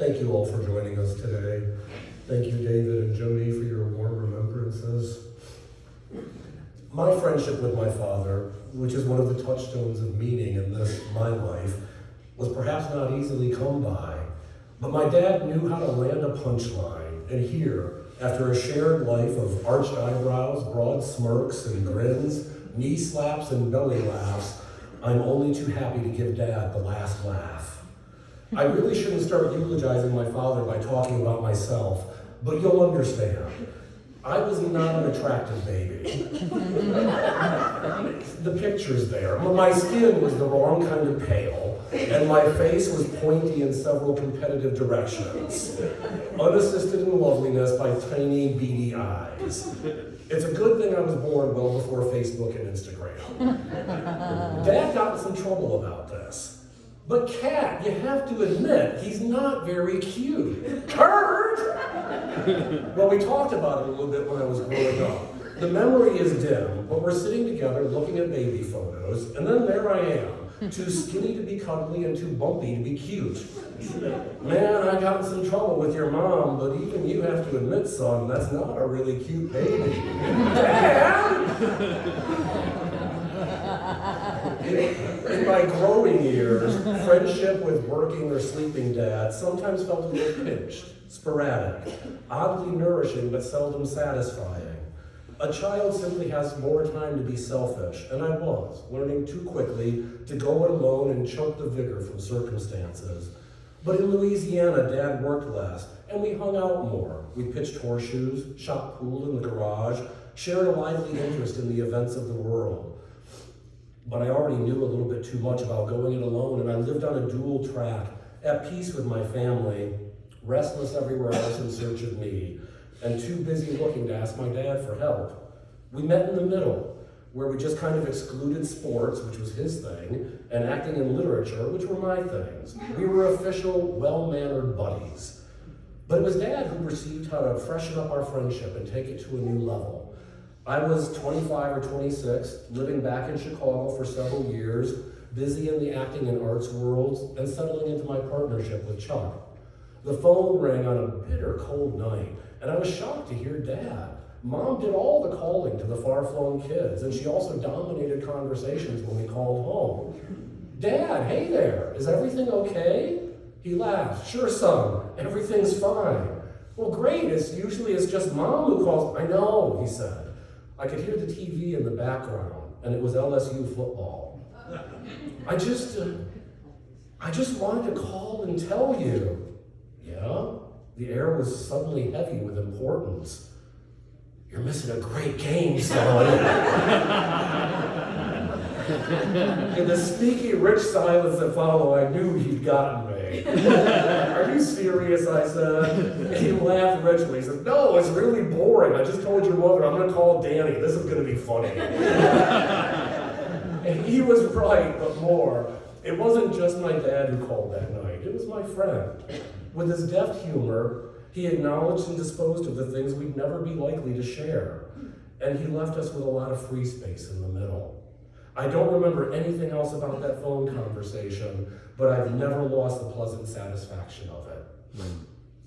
Thank you all for joining us today. Thank you, David and Jody, for your warm remembrances. My friendship with my father, which is one of the touchstones of meaning in this, my life, was perhaps not easily come by, but my dad knew how to land a punchline, and here, after a shared life of arched eyebrows, broad smirks and grins, knee slaps and belly laughs, I'm only too happy to give Dad the last laugh. I really shouldn't start eulogizing my father by talking about myself, but you'll understand. I was not an attractive baby. The picture's there. My skin was the wrong kind of pale, and my face was pointy in several competitive directions, unassisted in loveliness by tiny, beady eyes. It's a good thing I was born well before Facebook and Instagram. Dad got in some trouble about this. But Kat, you have to admit, he's not very cute. Kurt! Well, we talked about it a little bit when I was growing up. The memory is dim, but we're sitting together looking at baby photos, and then there I am, too skinny to be cuddly and too bumpy to be cute. Man, I got in some trouble with your mom, but even you have to admit, son, that's not a really cute baby. Dad! In my growing years, friendship with working or sleeping dad sometimes felt a little pinched, sporadic, oddly nourishing but seldom satisfying. A child simply has more time to be selfish, and I was, learning too quickly to go it alone and choke the vigor from circumstances. But in Louisiana, Dad worked less, and we hung out more. We pitched horseshoes, shot pool in the garage, shared a lively interest in the events of the world. But I already knew a little bit too much about going it alone, and I lived on a dual track, at peace with my family, restless everywhere else in search of me, and too busy looking to ask my dad for help. We met in the middle, where we just kind of excluded sports, which was his thing, and acting and literature, which were my things. We were official, well-mannered buddies. But it was Dad who perceived how to freshen up our friendship and take it to a new level. I was 25 or 26, living back in Chicago for several years, busy in the acting and arts worlds, and settling into my partnership with Chuck. The phone rang on a bitter cold night, and I was shocked to hear Dad. Mom did all the calling to the far-flung kids, and she also dominated conversations when we called home. Dad, hey there, is everything okay? He laughed. Sure, son, everything's fine. Well, great, it's just Mom who calls. I know, he said. I could hear the TV in the background, and it was LSU football. I just wanted to call and tell you. Yeah? The air was suddenly heavy with importance. You're missing a great game, son. In the sneaky, rich silence that followed, I knew he'd gotten me. Are you serious, I said. And he laughed richly. He said, no, it's really boring. I just told your mother I'm going to call Danny. This is going to be funny. And he was right, but more. It wasn't just my dad who called that night. It was my friend. With his deft humor, he acknowledged and disposed of the things we'd never be likely to share. And he left us with a lot of free space in the middle. I don't remember anything else about that phone conversation, but I've never lost the pleasant satisfaction of it.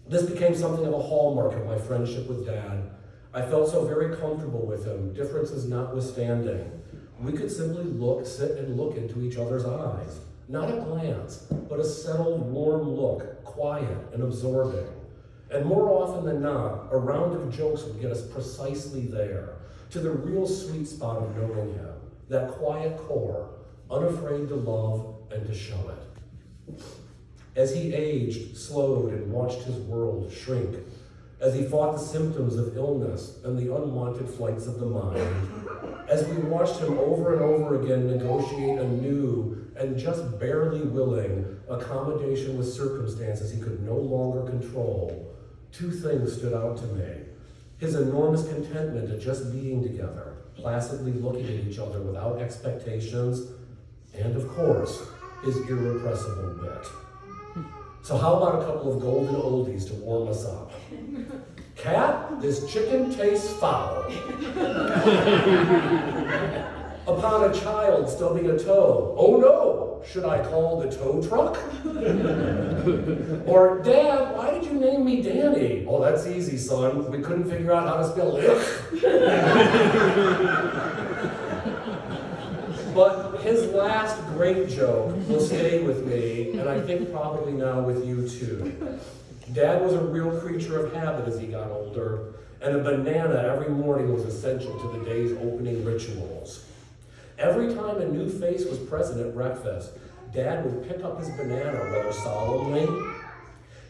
This became something of a hallmark of my friendship with Dad. I felt so very comfortable with him, differences notwithstanding. We could simply sit and look into each other's eyes. Not a glance, but a settled, warm look, quiet and absorbing. And more often than not, a round of jokes would get us precisely there, to the real sweet spot of knowing him. That quiet core, unafraid to love and to show it. As he aged, slowed, and watched his world shrink, as he fought the symptoms of illness and the unwanted flights of the mind, as we watched him over and over again negotiate a new and just barely willing accommodation with circumstances he could no longer control, two things stood out to me. His enormous contentment at just being together, placidly looking at each other without expectations, and of course, his irrepressible wit. So how about a couple of golden oldies to warm us up? Cat, this chicken tastes foul. Upon a child stubbing a toe, oh no, should I call the tow truck? Or, Dad, why did you name me Danny? Oh, that's easy, son. We couldn't figure out how to spell it. But his last great joke will stay with me, and I think probably now with you too. Dad was a real creature of habit as he got older, and a banana every morning was essential to the day's opening rituals. Every time a new face was present at breakfast, Dad would pick up his banana rather solemnly.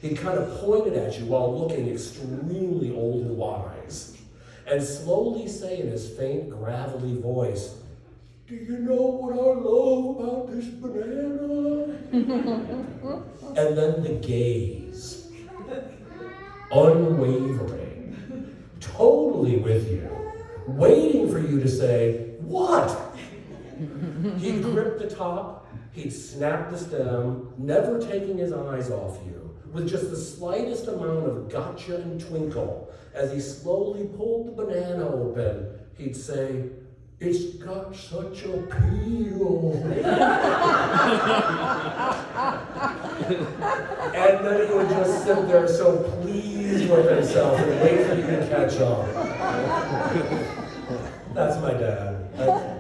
He'd kind of point it at you while looking extremely old and wise, and slowly say in his faint, gravelly voice, "Do you know what I love about this banana?" And then the gaze, unwavering, totally with you, waiting for you to say, "What?" He'd grip the top, he'd snap the stem, never taking his eyes off you, with just the slightest amount of gotcha and twinkle. As he slowly pulled the banana open, he'd say, "It's got such a peel." And then he would just sit there so pleased with himself and wait for you to catch on. That's my dad.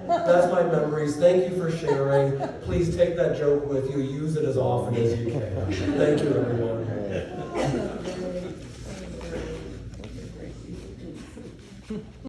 That's my memories. Thank you for sharing. Please take that joke with you. Use it as often as you can. Thank you, everyone.